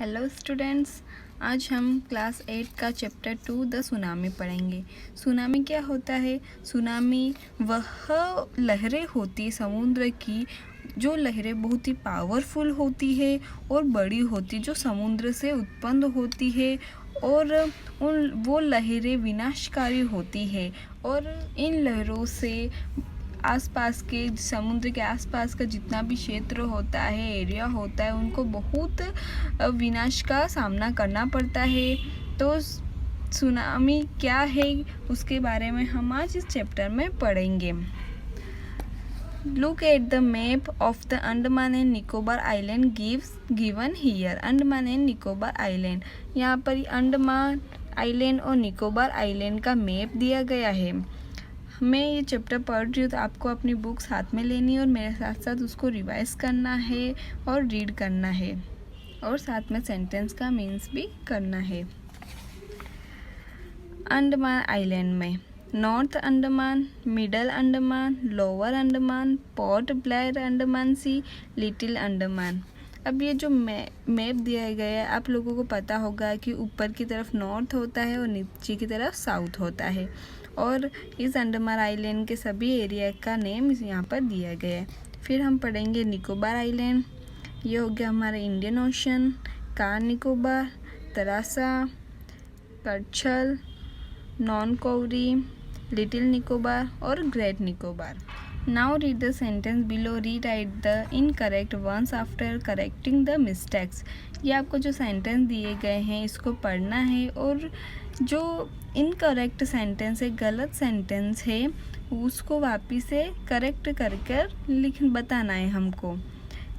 Hello students, आज हम class 8 का चैप्टर 2 द सुनामी पढ़ेंगे। सुनामी क्या होता है? सुनामी वह लहरें होती समुद्र की, जो लहरें बहुत ही पावरफुल होती है और बड़ी होती, जो समुद्र से उत्पन्न होती है और वो लहरें विनाशकारी होती है और इन लहरों से आसपास के समुद्र के आसपास का जितना भी क्षेत्र होता है, एरिया होता है, उनको बहुत विनाश का सामना करना पड़ता है। तो सुनामी क्या है उसके बारे में हम आज इस चैप्टर में पढ़ेंगे। Look at the map of the Andaman and Nicobar Island given here. Andaman and Nicobar island, यहाँ पर अंडमान आइलैंड और निकोबार आइलैंड का मैप दिया गया है। मैं ये चैप्टर पढ़ रही हूँ तो आपको अपनी बुक्स हाथ में लेनी है और मेरे साथ साथ उसको रिवाइज करना है और रीड करना है और साथ में सेंटेंस का मीन्स भी करना है। अंडमान आइलैंड में north Andaman, middle Andaman, lower Andaman, Port Blair Andaman sea, little Andaman. अब ये जो मैप दिया गया है, आप लोगों को पता होगा कि ऊपर की तरफ नॉर्थ होता है और नीचे की तरफ साउथ होता है और इस अंडमान आइलैंड के सभी एरिया का नेम यहाँ पर दिया गया है। फिर हम पढ़ेंगे निकोबार आइलैंड। ये हो गया हमारा Indian ocean, Car Nicobar, Tarasa, Katchal, Nancowry, little Nicobar और great Nicobar. Now read the sentence below, rewrite the incorrect ones after correcting the mistakes. ये आपको जो सेंटेंस दिए गए हैं इसको पढ़ना है और जो इनकरेक्ट सेंटेंस है, गलत सेंटेंस है, उसको वापिस से करेक्ट कर बताना है हमको।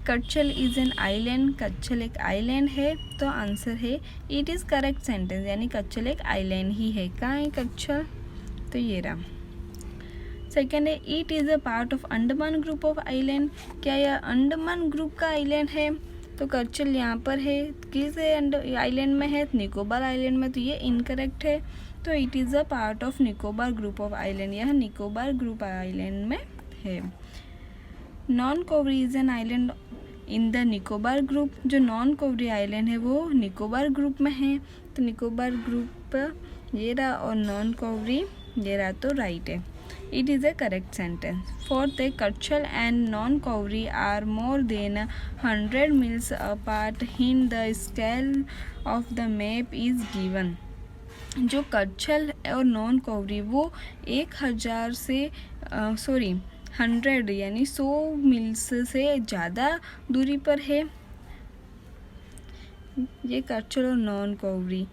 कच्छल इज़ एन आइलैंड, कच्छल एक आइलैंड है, तो आंसर है इट इज़ करेक्ट सेंटेंस, यानी कच्छल एक आइलैंड ही है। कहाँ है कच्छल? तो ये रहा। सेकेंड है it is a part of Andaman group of island. क्या यह अंडमान ग्रुप का आइलैंड है? तो कच्छल यहाँ पर है, किस आइलैंड में है? निकोबार आइलैंड में, तो ये इनकरेक्ट है। तो it is a part of Nicobar group of island, यह निकोबार ग्रुप आइलैंड में है। नॉन कोवरी is an island in the Nicobar group. जो नॉन कोवरी आइलैंड है वो निकोबार ग्रुप में है, तो निकोबार ग्रुप ये रहा और नॉन कोवरी ये रहा, तो राइट है। It is a correct sentence. Fourth, Kutchal and non-Cowrie are more than 100 miles apart. Hint the scale of the map is given. जो कच्छल और नॉन कौवरी वो 1000 से 100 यानी 100 मील्स से ज़्यादा दूरी पर है। ये कच्छल और नॉन कौवरी,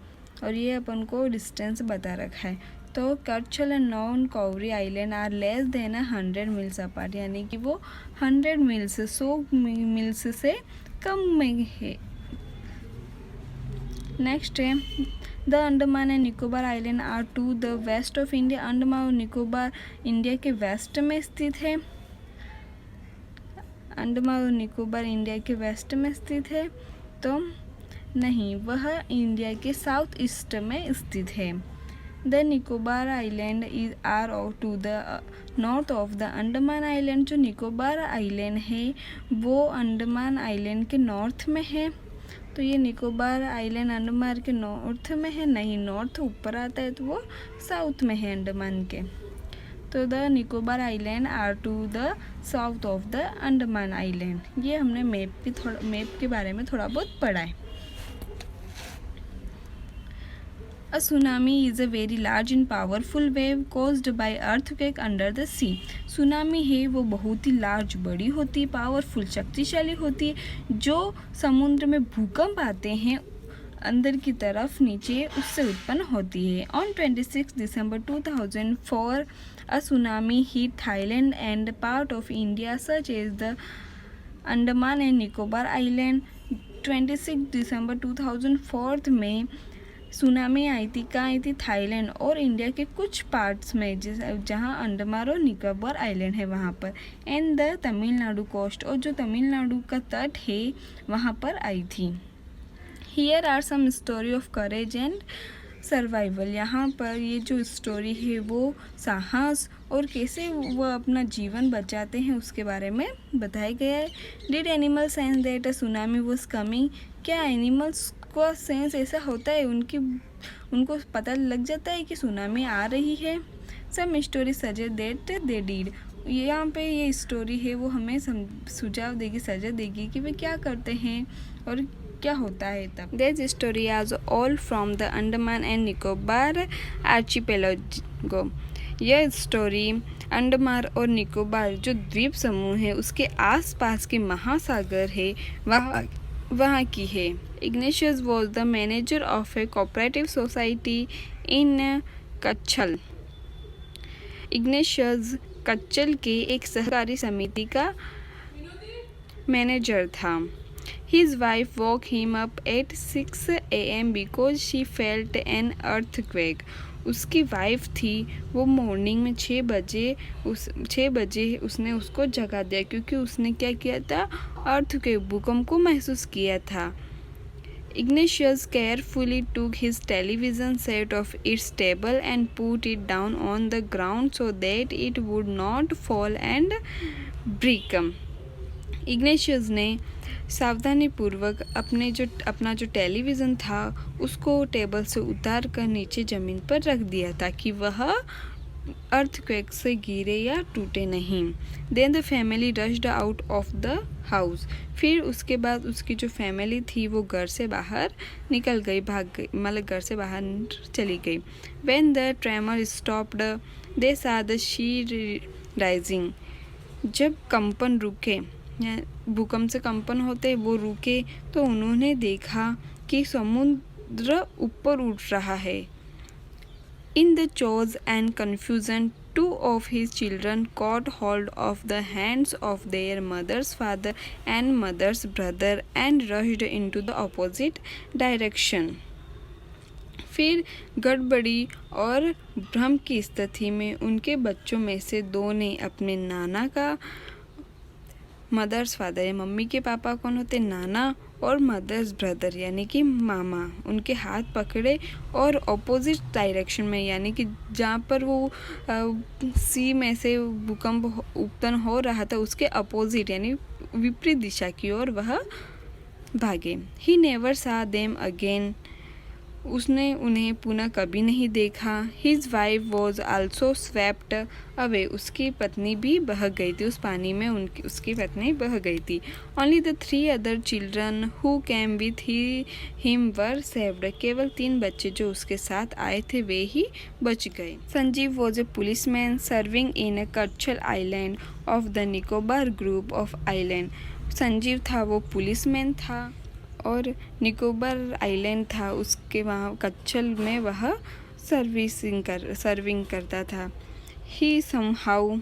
और ये अपन को डिस्टेंस बता रखा है। तो Katchal and Nancowry island are less than 100 miles apart, यानी कि वो 100 मील्स 100 मील्स से कम में है। नेक्स्ट है the Andaman and Nicobar island are to the west of India. Andaman और निकोबार इंडिया के वेस्ट में स्थित है। अंडमान और निकोबार इंडिया के वेस्ट में स्थित है, तो नहीं, वह इंडिया के साउथ ईस्ट में स्थित है। The Nicobar island is are to the north of the Andaman island. जो निकोबार आइलैंड है वो अंडमान आइलैंड के नॉर्थ में है, तो ये निकोबार आइलैंड अंडमान के नॉर्थ में है नहीं, नॉर्थ ऊपर आता है, तो वो साउथ में है अंडमान के। तो the Nicobar island are to the south of the Andaman island. ये हमने मैप के बारे में थोड़ा बहुत पढ़ा है। A tsunami is a very large and powerful wave caused by earthquake under the sea. Tsunami है वो बहुत ही लार्ज, बड़ी होती, पावरफुल, शक्तिशाली होती है, जो समुद्र में भूकंप आते हैं अंदर की तरफ नीचे, उससे उत्पन्न होती है। On 26 December 2004, a tsunami hit Thailand and part of India such as the Andaman and Nicobar Island. 26 दिसंबर 2004 में सुनामी आई थी। कहाँ आई थी? थाईलैंड और इंडिया के कुछ पार्ट्स में, जहाँ अंडमान और निकोबार आइलैंड है वहाँ पर, एंड द तमिलनाडु कोस्ट, और जो तमिलनाडु का तट है वहाँ पर आई थी। Here are some story of courage and survival. यहाँ पर ये जो स्टोरी है वो साहस और कैसे वो अपना जीवन बचाते हैं उसके बारे में बताया गया है। Did animal sense that a tsunami was coming. क्या एनिमल्स का सेंस ऐसा होता है, उनको पता लग जाता है कि सुनामी आ रही है। Some story suggest that they did. यहाँ पे ये स्टोरी है वो हमें सुझाव देगी, सजा देगी कि वे क्या करते हैं और क्या होता है तब। This story is all from the Andaman and Nicobar archipelago. यह स्टोरी अंडमान और निकोबार जो द्वीप समूह है उसके आसपास के महासागर है वहाँ की है। Ignatius was the manager of a cooperative society in Katchal. Ignatius Katchal के एक सहकारी समिति का मैनेजर था। His wife woke him up at 6 a.m. because she felt an earthquake. उसकी वाइफ थी, वो मॉर्निंग में 6 बजे उसने उसको जगा दिया क्योंकि उसने क्या किया था, अर्थक्वेक भूकंप को महसूस किया था। Ignatius carefully took his television set off its table and put it down on the ground so that it would not fall and break. Ignatius ने सावधानी पूर्वक अपना जो टेलीविज़न था उसको टेबल से उतार कर नीचे ज़मीन पर रख दिया ताकि वह अर्थक्वेक से गिरे या टूटे नहीं। Then the family rushed out of the house. फिर उसके बाद उसकी जो फैमिली थी वो घर से बाहर निकल गई, भाग गई, मतलब घर से बाहर चली गई। व्हेन द ट्रेमर स्टॉप्ड दे सा द सी राइजिंग। जब कंपन रुके, भूकंप से कंपन होते वो रुके तो उन्होंने देखा कि समुद्र ऊपर उठ रहा है। In the chose and confusion 2 of his children caught hold of the hands of their mother's father and mother's brother and rushed into the opposite direction. फिर गड़बड़ी और भ्रम की स्थिति में उनके बच्चों में से 2 ने अपने नाना का, मदर्स फादर या मम्मी के पापा कौन होते, नाना, और मदर्स ब्रदर यानी कि मामा, उनके हाथ पकड़े और अपोजिट डायरेक्शन में यानी कि जहाँ पर वो सी में से भूकंप उत्पन्न हो रहा था उसके अपोजिट यानी विपरीत दिशा की ओर वह भागे। ही नेवर सा देम अगेन। उसने उन्हें पुनः कभी नहीं देखा। His wife was also swept away. उसकी पत्नी भी बह गई थी, उस पानी में उसकी पत्नी बह गई थी। Only the 3 other children who came with him were saved. केवल 3 बच्चे जो उसके साथ आए थे वे ही बच गए। Sanjeev was a policeman serving in a Katchal island of the Nicobar group of island. Sanjeev था वो पुलिसमैन था और निकोबार आइलैंड था उसके वहाँ कच्छल में वह सर्विंग करता था। He somehow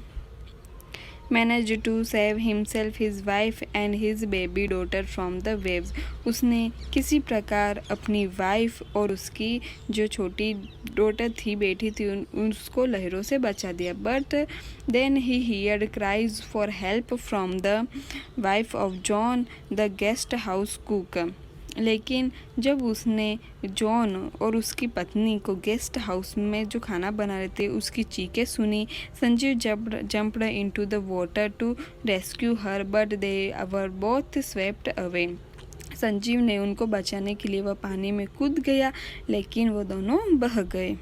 managed to save himself, his wife and his baby daughter from the waves. उसने किसी प्रकार अपनी वाइफ और उसकी जो छोटी डॉटर थी, बेटी थी, उसको लहरों से बचा दिया। But then he heard cries for help from the wife of John the guest house cook. लेकिन जब उसने जॉन और उसकी पत्नी को गेस्ट हाउस में जो खाना बना रहे थे उसकी चीखें सुनी, Sanjeev jumped into the water to rescue her but they were both swept away. Sanjeev ने उनको बचाने के लिए वह पानी में कूद गया लेकिन वो दोनों बह गए।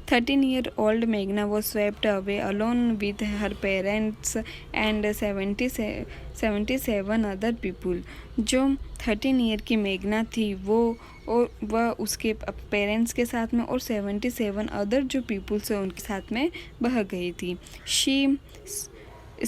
13-year-old Meghna was swept away alone with her parents and 77 other people. जो 13 ईयर की मेघना थी वह उसके पेरेंट्स के साथ में और 77 अदर जो पीपल्स हैं उनके साथ में बह गई थी। She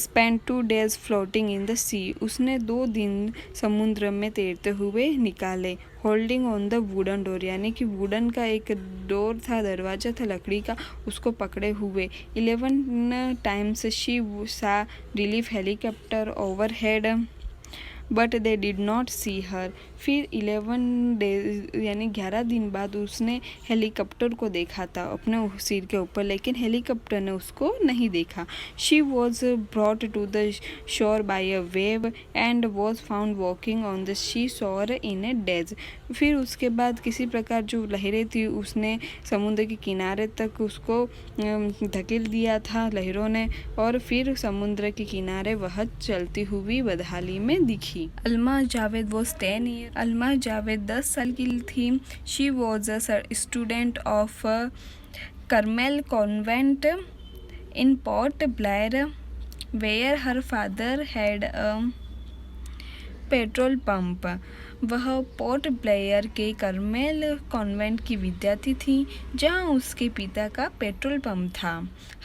spent 2 days floating in the sea. उसने 2 दिन समुद्र में तैरते हुए निकाले। Holding on the wooden door यानी कि वुडन का एक डोर था, दरवाज़ा था लकड़ी का, उसको पकड़े हुए। 11 times she saw relief helicopter overhead but they did not see her. फिर 11 डेज यानी 11 दिन बाद उसने हेलीकॉप्टर को देखा था अपने सिर के ऊपर, लेकिन हेलीकॉप्टर ने उसको नहीं देखा। She was brought to the shore by a wave and was found walking on the sea shore in A days. फिर उसके बाद किसी प्रकार जो लहरें थी उसने समुद्र के किनारे तक उसको धकेल दिया था लहरों ने, और फिर समुद्र के किनारे वह चलती हुई बदहाली में दिखी। Alma Javed was 10 year. अलमा जावेद 10 साल की थी। She was a student of Carmel Convent in Port Blair where her father had a petrol pump. वह पोर्ट ब्लेयर के करमेल कॉन्वेंट की विद्यार्थी थी जहां उसके पिता का पेट्रोल पंप था।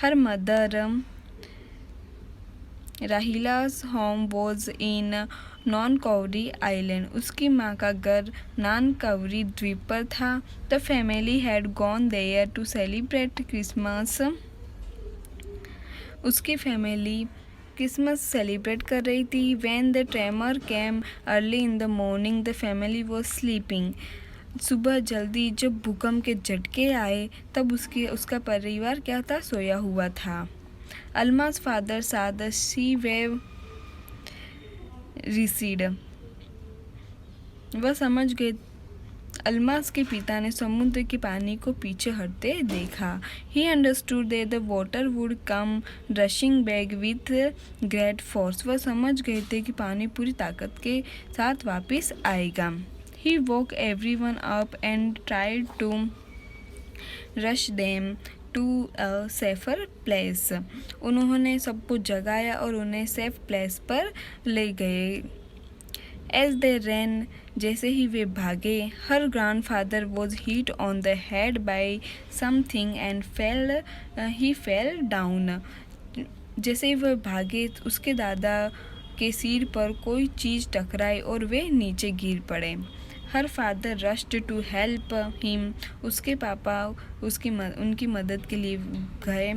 Her mother Rahila's home was in Nancowry island. उसकी माँ का घर नान-कवरी द्वीप पर था। The family had gone there to celebrate Christmas. उसकी फैमिली क्रिसमस सेलिब्रेट कर रही थी। When the tremor came early in the morning the family was sleeping. सुबह जल्दी जब भूकंप के झटके आए तब उसका परिवार क्या था, सोया हुआ था। अल्मा's father saw the sea wave recede. वह समझ गए। अल्मास के पिता ने समुद्र के पानी को पीछे हटते देखा। He understood that the water would come rushing back with great force. वह समझ गए थे कि पानी पूरी ताकत के साथ वापस आएगा। He woke everyone up and tried to rush them to a safer place. उन्होंने सबको जगाया और उन्हें सेफ प्लेस पर ले गए। एज दे रैन, जैसे ही वे भागे, her grandfather was hit on the head by something and he fell down. जैसे ही वह भागे उसके दादा के सिर पर कोई चीज़ टकराई और वे नीचे गिर पड़े। Her father rushed to help him. उसके पापा उनकी मदद के लिए गए।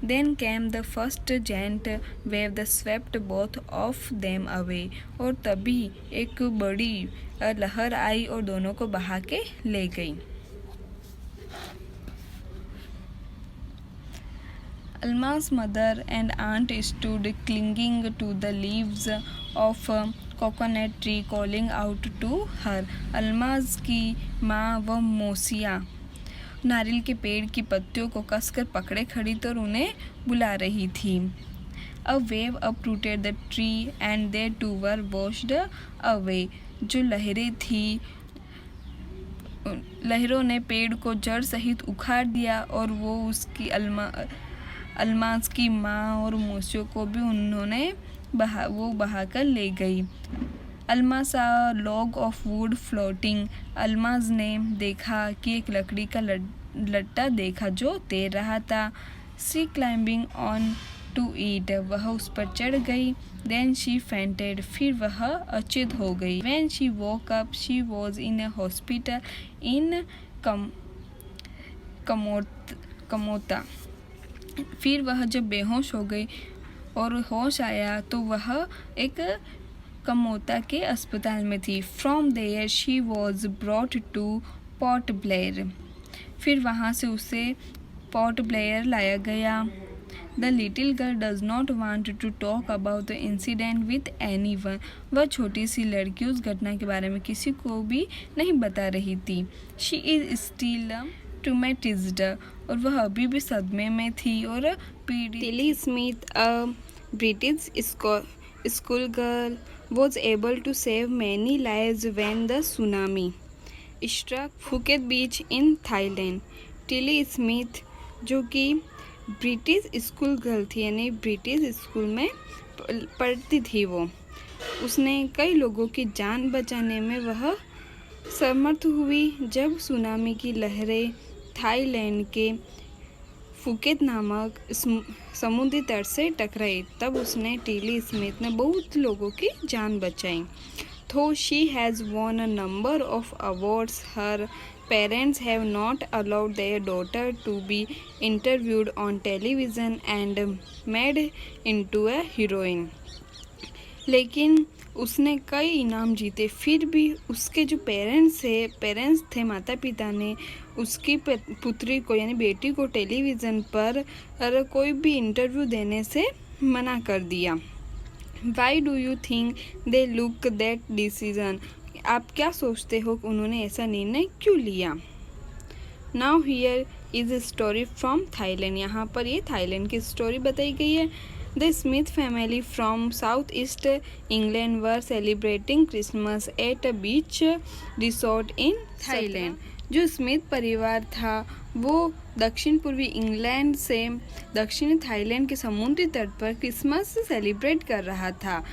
Then came the first giant wave the swept both of them away. और तभी एक बड़ी लहर आई और दोनों को बहा के ले गई। Alma's mother and aunt stood clinging to the leaves of coconut tree calling out to her. Almaz की माँ व मौसिया नारियल के पेड़ की पत्तियों को कसकर पकड़े खड़ी तो और उन्हें बुला रही थी। A wave uprooted the tree and they too were washed away. जो लहरें थी, लहरों ने पेड़ को जड़ सहित उखाड़ दिया और वो उसकी अल्माज की माँ और मौसियों को भी उन्होंने बहाकर ले गई। अल्माज सा लॉग ऑफ वुड फ्लोटिंग। अल्माज ने देखा कि एक लकड़ी का लट्टा देखा जो तैर रहा था। She climbing on to it. वह उस पर चढ़ गई। Then she fainted. फिर वह अचेत हो गई। When she woke up she was in a hospital in Kamota. फिर वह जब बेहोश हो गई और होश आया तो वह एक कमोता के अस्पताल में थी। From there she was brought to Port Blair. फिर वहाँ से उसे पोर्ट ब्लेयर लाया गया। The little girl does not want to talk about the incident with anyone. वह छोटी सी लड़की उस घटना के बारे में किसी को भी नहीं बता रही थी। She is still traumatised. और वह अभी भी सदमे में थी और पीड़ित। Tilly Smith, a British school girl, was able to save many lives when the tsunami struck Phuket Beach in Thailand. Tilly Smith जो कि ब्रिटिश स्कूल गर्ल थी, यानी ब्रिटिश स्कूल में पढ़ती थी, उसने कई लोगों की जान बचाने में वह समर्थ हुई। जब सुनामी की लहरें थाईलैंड के फुकेत नामक समुद्री तट से टकराई तब उसने टिली स्मिथ ने बहुत लोगों की जान बचाई। Though she has won a number of awards, her parents have not allowed their daughter to be interviewed on television and made into a heroine. लेकिन उसने कई इनाम जीते, फिर भी उसके जो पेरेंट्स थे, माता पिता ने उसकी पुत्री को यानी बेटी को टेलीविज़न पर कोई भी इंटरव्यू देने से मना कर दिया। Why do you think they look that decision? आप क्या सोचते हो कि उन्होंने ऐसा निर्णय क्यों लिया? Now here is a story from Thailand. यहाँ पर ये थाईलैंड की स्टोरी बताई गई है। The Smith family from south east England were celebrating Christmas at a beach resort in Thailand. जो स्मिथ परिवार था वो दक्षिण पूर्वी इंग्लैंड से दक्षिणी थाईलैंड के समुद्री तट पर क्रिसमस सेलिब्रेट कर रहा था।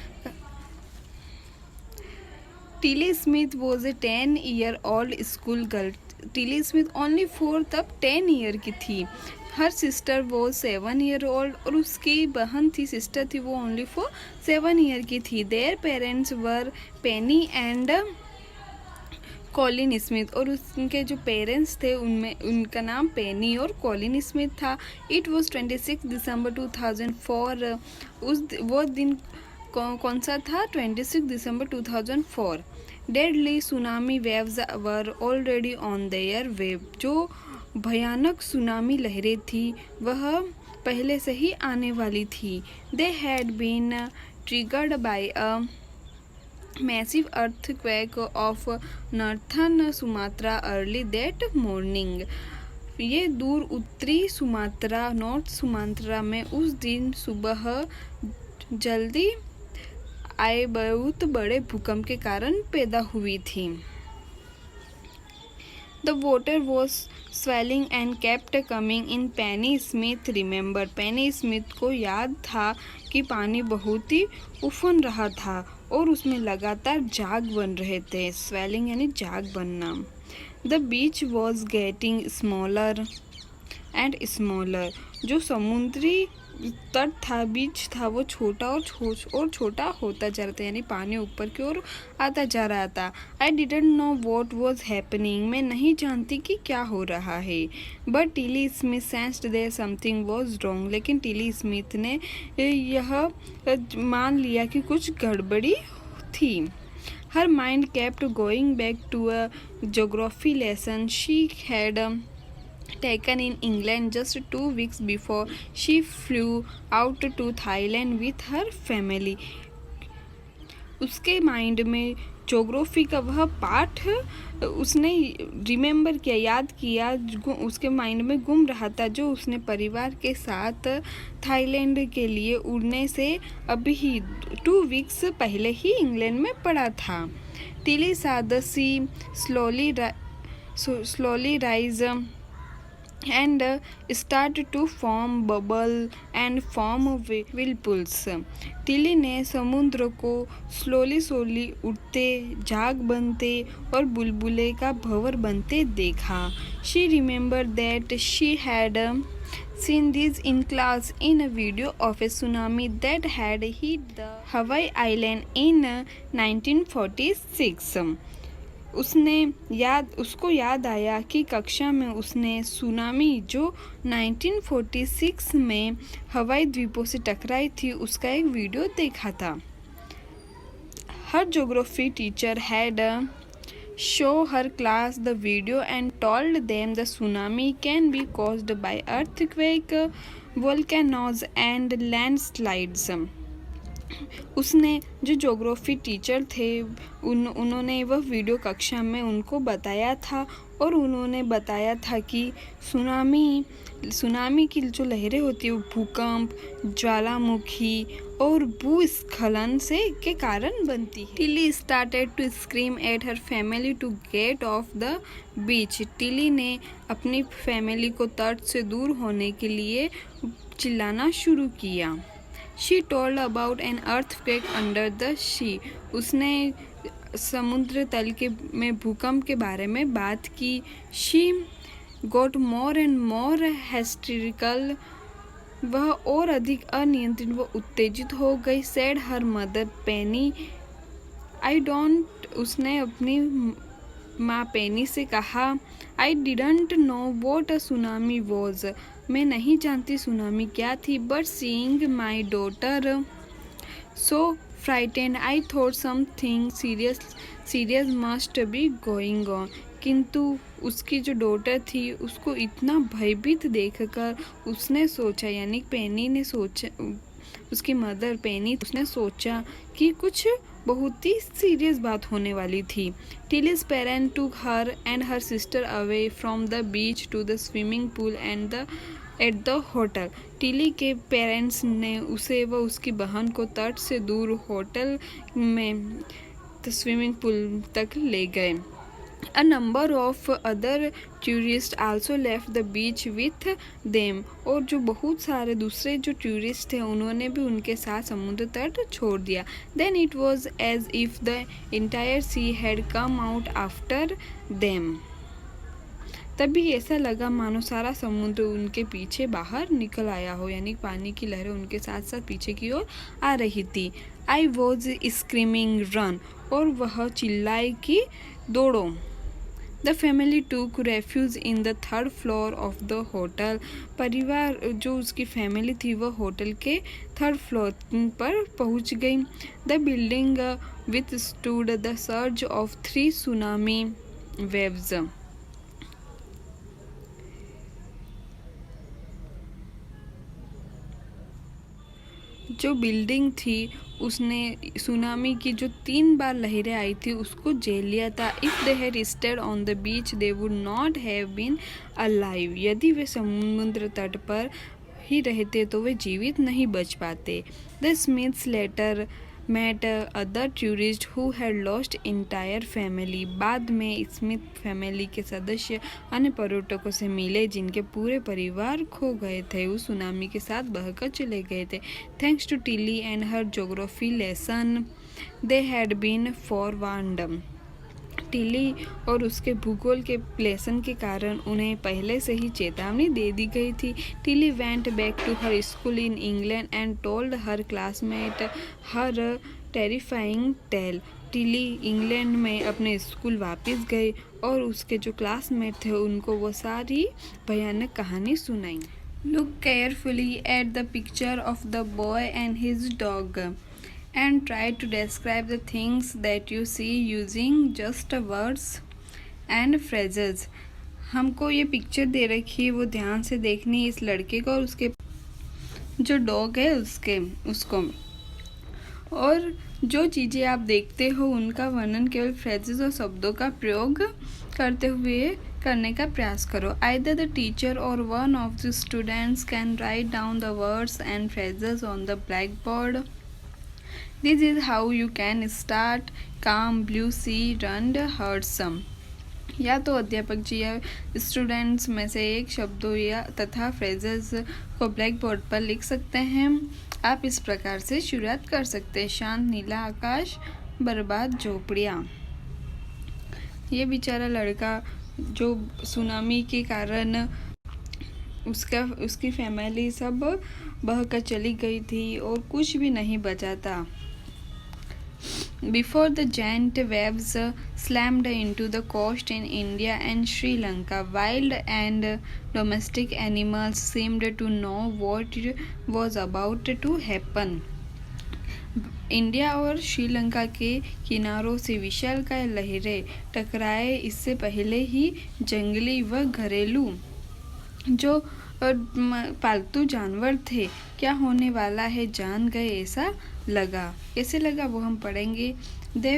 Tilly Smith was a 10-year-old school girl. Tilly Smith only 4 तब 10 ईयर की थी। हर सिस्टर वो 7 ईयर ओल्ड और उसकी बहन थी, सिस्टर थी, वो ओनली 7 ईयर की थी। Their parents were Penney and Colin Smith, और उनके जो पेरेंट्स थे उनमें उनका नाम पेनी और कॉलिन स्मिथ था। इट वॉज 26 दिसंबर 2004। वो दिन कौन सा था? 26 दिसंबर 2004। Deadly tsunami waves were already on their wave. जो भयानक सुनामी लहरें थी वह पहले से ही आने वाली थी। They had been triggered by a massive earthquake of northern Sumatra early that morning. ये दूर उत्तरी सुमात्रा, नॉर्थ सुमात्रा में उस दिन सुबह जल्दी आए बहुत बड़े भूकंप के कारण पैदा हुई थी। The water was swelling and kept coming in. Penney Smith remember, Penney Smith को याद था कि पानी बहुत ही उफन रहा था और उसमें लगातार झाग बन रहे थे। स्वेलिंग यानी झाग बनना। The beach was getting smaller and smaller. जो समुद्री तट था, बीच था, वो छोटा और छोटा होता जा रहा था, यानी पानी ऊपर की ओर आता जा रहा था। I didn't know what was happening, मैं नहीं जानती कि क्या हो रहा है। But Tilly Smith sensed there something was wrong, लेकिन टिली स्मिथ ने यह मान लिया कि कुछ गड़बड़ी थी। Her mind kept going back to a geography lesson she had taken in England just 2 weeks before she flew out to Thailand with her family. उसके माइंड में ज्योग्राफी का वह पाठ उसने रिमेंबर किया, याद किया, उसके माइंड में गुम रहा था, जो उसने परिवार के साथ थाईलैंड के लिए उड़ने से अभी ही 2 वीक्स पहले ही इंग्लैंड में पड़ा था। Tilly saw the sea slowly rise and start to form bubble and form whirlpools. Tilly ने समुद्र को स्लोली उठते, झाग बनते और बुलबुले का भंवर बनते देखा। She remembered that she had seen this in class in a video of a tsunami that had hit the Hawaii island in 1946. उसको याद आया कि कक्षा में उसने सुनामी जो 1946 में हवाई द्वीपों से टकराई थी उसका एक वीडियो देखा था। Her geography teacher had show her class the video and told them the tsunami can be caused by earthquake, volcanoes and landslides. उसने जो ज्योग्राफी टीचर थे उन्होंने वह वीडियो कक्षा में उनको बताया था और उन्होंने बताया था कि सुनामी की जो लहरें होती है वो भूकंप, ज्वालामुखी और भूस्खलन के कारण बनती है। Tilly started to scream at her family to get off the beach. Tilly ने अपनी फैमिली को तट से दूर होने के लिए चिल्लाना शुरू किया। She told about an earthquake under the sea. उसने समुद्र तल में भूकंप के बारे में बात की। She got more and more hysterical. वह और अधिक अनियंत्रित व उत्तेजित हो गई। Said her mother Penny. I don't. उसने अपनी माँ पेनी से कहा I didn't know what a tsunami was. मैं नहीं जानती सुनामी क्या थी। But seeing my daughter so frightened. I thought something serious must be going on. किंतु उसकी जो डॉटर थी उसको इतना भयभीत देखकर उसने सोचा, यानी पेनी ने सोचा, उसकी मदर पेनी, उसने सोचा कि कुछ बहुत ही सीरियस बात होने वाली थी. Tilly's parent took her and her sister away from the beach to the swimming pool and at the hotel. Tilly के पेरेंट्स ने उसे व उसकी बहन को तट से दूर होटल में स्विमिंग पूल तक ले गए. A number of other tourists also left the beach with them. और जो बहुत सारे दूसरे जो टूरिस्ट थे उन्होंने भी उनके साथ समुद्र तट छोड़ दिया. Then it was as if the entire sea had come out after them. तभी ऐसा लगा मानो सारा समुद्र उनके पीछे बाहर निकल आया हो, यानी पानी की लहरें उनके साथ साथ पीछे की ओर आ रही थी. I was screaming run. और वह चिल्लाई कि दौड़ो. The family took refuge in the third floor of the hotel. परिवार जो उसकी फैमिली थी वह होटल के थर्ड फ्लोर पर पहुंच गई. The building withstood the surge of 3 tsunami waves. जो बिल्डिंग थी उसने सुनामी की जो 3 बार लहरें आई थी उसको झेल लिया था. If they had stayed on the beach they would not have been alive. यदि वे समुद्र तट पर ही रहते तो वे जीवित नहीं बच पाते. The Smiths later met other tourist who had lost entire family. बाद में स्मिथ फैमिली के सदस्य अन्य पर्यटकों से मिले जिनके पूरे परिवार खो गए थे, उस सुनामी के साथ बहकर चले गए थे. Thanks to Tilly and her geography lesson they had been forewarned. Tilly और उसके भूगोल के लेसन के कारण उन्हें पहले से ही चेतावनी दे दी गई थी. Tilly went back to her school in England and told her classmate her terrifying tale. Tilly England में अपने स्कूल वापस गई और उसके जो क्लासमेट थे उनको वो सारी भयानक कहानी सुनाई. Look carefully at the picture of the boy and his dog and try to describe the things that you see using just words and phrases. हमको ये पिक्चर दे रखी है, वो ध्यान से देखनी है इस लड़के को और उसके जो डॉग है उसको, और जो चीज़ें आप देखते हो उनका वर्णन केवल फ्रेजेस और शब्दों का प्रयोग करते हुए करने का प्रयास करो. Either the teacher or one of the students can write down the words and phrases on the blackboard. This is how you can start calm blue sea run heard some. या तो अध्यापक जी या स्टूडेंट्स में से एक शब्दों या तथा फ्रेजेस को ब्लैक बोर्ड पर लिख सकते हैं. आप इस प्रकार से शुरुआत कर सकते हैं. शांत नीला आकाश, बर्बाद झोपड़ियाँ. ये बेचारा लड़का जो सुनामी के कारण उसकी फैमिली सब बहकर चली गई थी और कुछ भी नहीं बचा था. Before the giant waves slammed into the coast in India and Sri Lanka, wild and domestic animals seemed to know what was about to happen. India और श्रीलंका के किनारों से विशालकाय लहरें टकराए इससे पहले ही जंगली व घरेलू जो पालतू जानवर थे क्या होने वाला है जान गए. ऐसा लगा, कैसे लगा वो हम पढ़ेंगे. They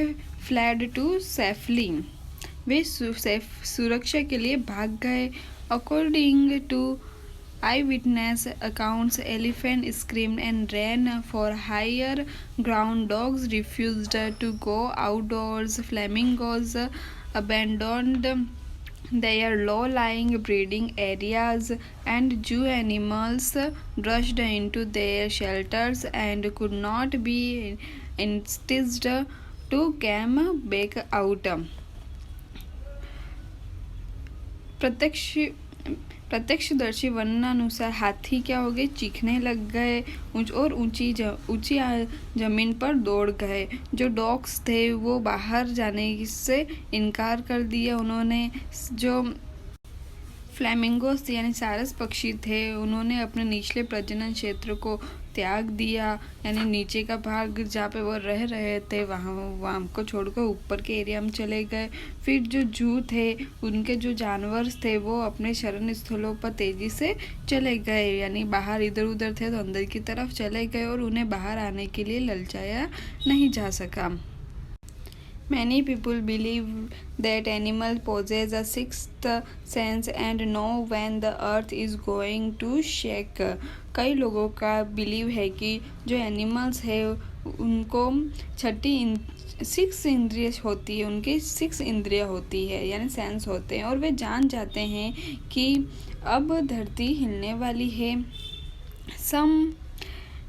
fled to safely. वे सुरक्षा के लिए भाग गए. According to eye witness accounts elephant screamed and ran for higher ground. Dogs refused to go outdoors. Flamingos abandoned their low-lying breeding areas, and zoo animals rushed into their shelters and could not be enticed to come back out. प्रत्यक्षदर्शी वर्णनानुसार हाथी क्या हो गए, चीखने लग गए और ऊंची जमीन पर दौड़ गए. जो डॉग्स थे वो बाहर जाने से इनकार कर दिया. उन्होंने जो फ्लैमिंगोस यानी सारस पक्षी थे, उन्होंने अपने निचले प्रजनन क्षेत्र को त्याग दिया, यानी नीचे का भाग जहाँ पे वो रह रहे थे वहाँ को छोड़कर ऊपर के एरिया में चले गए। फिर जो जू थे, उनके जो जानवर थे वो अपने शरण स्थलों पर तेज़ी से चले गए, यानी बाहर इधर उधर थे तो अंदर की तरफ चले गए और उन्हें बाहर आने के लिए ललचाया नहीं जा सका। Many people believe that animal possess a sixth sense and know when the earth is going to shake. कई लोगों का बिलीव है कि जो एनिमल्स है उनको सिक्स इंद्रिय होती है, उनकी सिक्स इंद्रिय होती है यानी सेंस होते हैं, और वे जान जाते हैं कि अब धरती हिलने वाली है। Some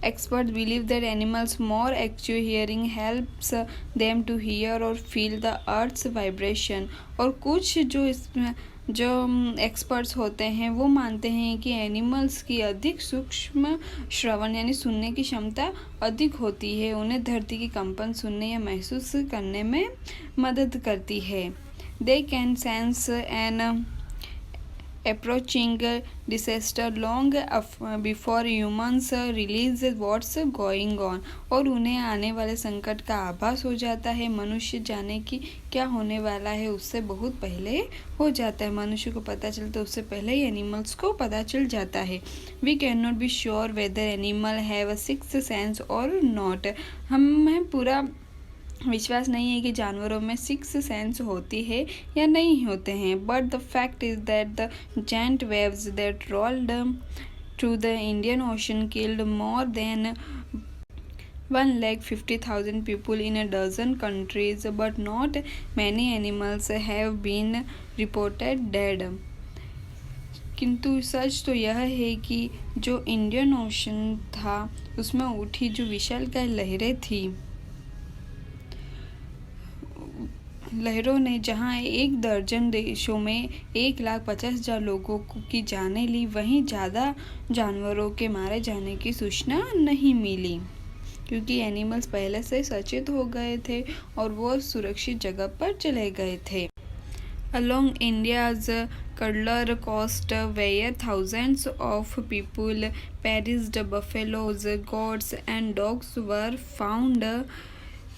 experts believe that animals' more acute hearing helps them to hear or feel the earth's vibration. और कुछ जो एक्सपर्ट्स होते हैं वो मानते हैं कि एनिमल्स की अधिक सूक्ष्म श्रवण यानी सुनने की क्षमता अधिक होती है, उन्हें धरती की कंपन सुनने या महसूस करने में मदद करती है। They can sense an approaching disaster long before humans realize what's going on. और उन्हें आने वाले संकट का आभास हो जाता है, मनुष्य जाने की क्या होने वाला है उससे बहुत पहले हो जाता है। मनुष्य को पता चलता है उससे पहले ही एनिमल्स को पता चल जाता है। We cannot be sure whether animal have a sixth sense or not. हमें पूरा विश्वास नहीं है कि जानवरों में सिक्स सेंस होती है या नहीं होते हैं, but the fact is that the giant waves that rolled through the Indian ocean killed more than 150,000 people in a dozen countries, but not many animals have been reported dead. किंतु सच तो यह है कि जो इंडियन ओशन था उसमें उठी जो विशालकाय लहरें थी, लहरों ने जहां 1 दर्जन देशों में 1,50,000 लोगों की जानें ली, वहीं ज़्यादा जानवरों के मारे जाने की सूचना नहीं मिली, क्योंकि एनिमल्स पहले से सचेत हो गए थे और वो सुरक्षित जगह पर चले गए थे। Along India's Cuddler coast, where thousands of people perished, buffaloes, goats and dogs were found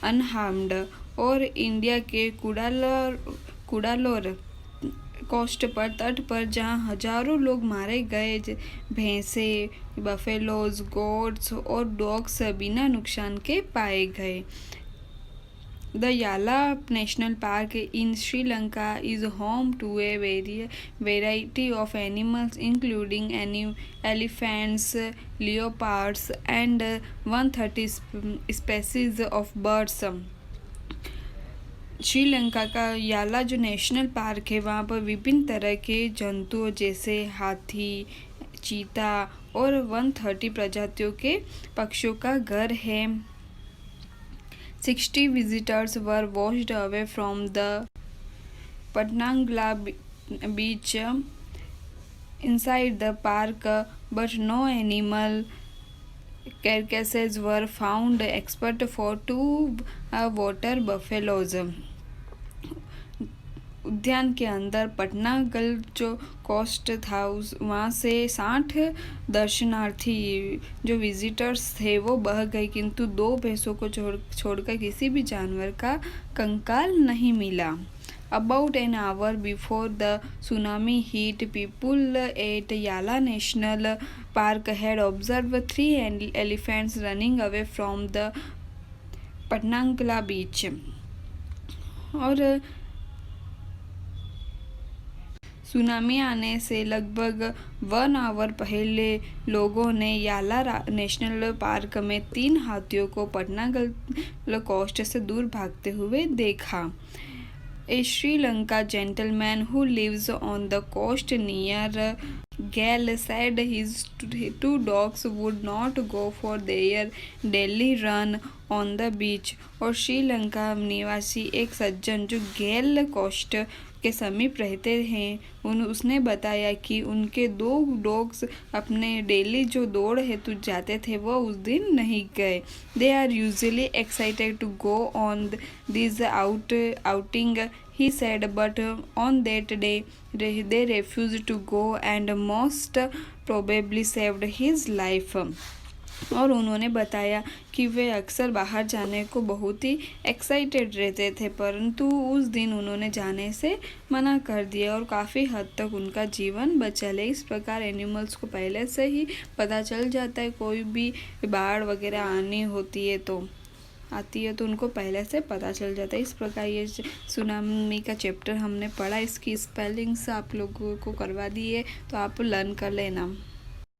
unharmed. और इंडिया के कुडालोर कोस्ट पर तट पर जहां हजारों लोग मारे गए, भैंसे, बफेलोज, गोट्स और डॉग्स बिना नुकसान के पाए गए। The Yala National Park in Sri Lanka is home to a variety of animals including elephants, leopards and 130 species of birds. Sri Lanka का याला जो नेशनल पार्क है वहाँ पर विभिन्न तरह के जंतुओं जैसे हाथी, चीता और 130 प्रजातियों के पक्षियों का घर है। 60 visitors were washed away from the Patnangla beach inside the park, but no animal carcasses were found except for 2 water buffaloes. उद्यान के अंदर पटनागल जो कोस्ट था वहाँ से 60 दर्शनार्थी जो विजिटर्स थे वो बह गए, किंतु 2 भैंसों को छोड़कर किसी भी जानवर का कंकाल नहीं मिला। About an hour before the tsunami hit, people at Yala National Park had observed 3 elephants running away from the Patnangla beach. और सुनामी आने से लगभग 1 आवर पहले लोगों ने याला नेशनल पार्क में 3 हाथियों को पटनागल कोस्ट से दूर भागते हुए देखा। A Sri Lanka gentleman who lives on the coast near Galle said his 2 dogs would not go for their daily run on the beach. और श्रीलंका निवासी एक सज्जन जो गेल कोस्ट के समीप रहते हैं। उसने बताया कि उनके 2 डॉग्स अपने डेली जो दौड़ हेतु जाते थे वो उस दिन नहीं गए। They are usually excited to go on this outing, he said, but on that day they refused to go and most probably saved his life. और उन्होंने बताया कि वे अक्सर बाहर जाने को बहुत ही एक्साइटेड रहते थे, परंतु उस दिन उन्होंने जाने से मना कर दिया और काफ़ी हद तक उनका जीवन बचा ले। इस प्रकार एनिमल्स को पहले से ही पता चल जाता है, कोई भी बाढ़ वगैरह आती है तो उनको पहले से पता चल जाता है। इस प्रकार ये सुनामी का चैप्टर हमने पढ़ा, इसकी स्पेलिंग्स आप लोगों को करवा दी है तो आप लर्न कर लेना।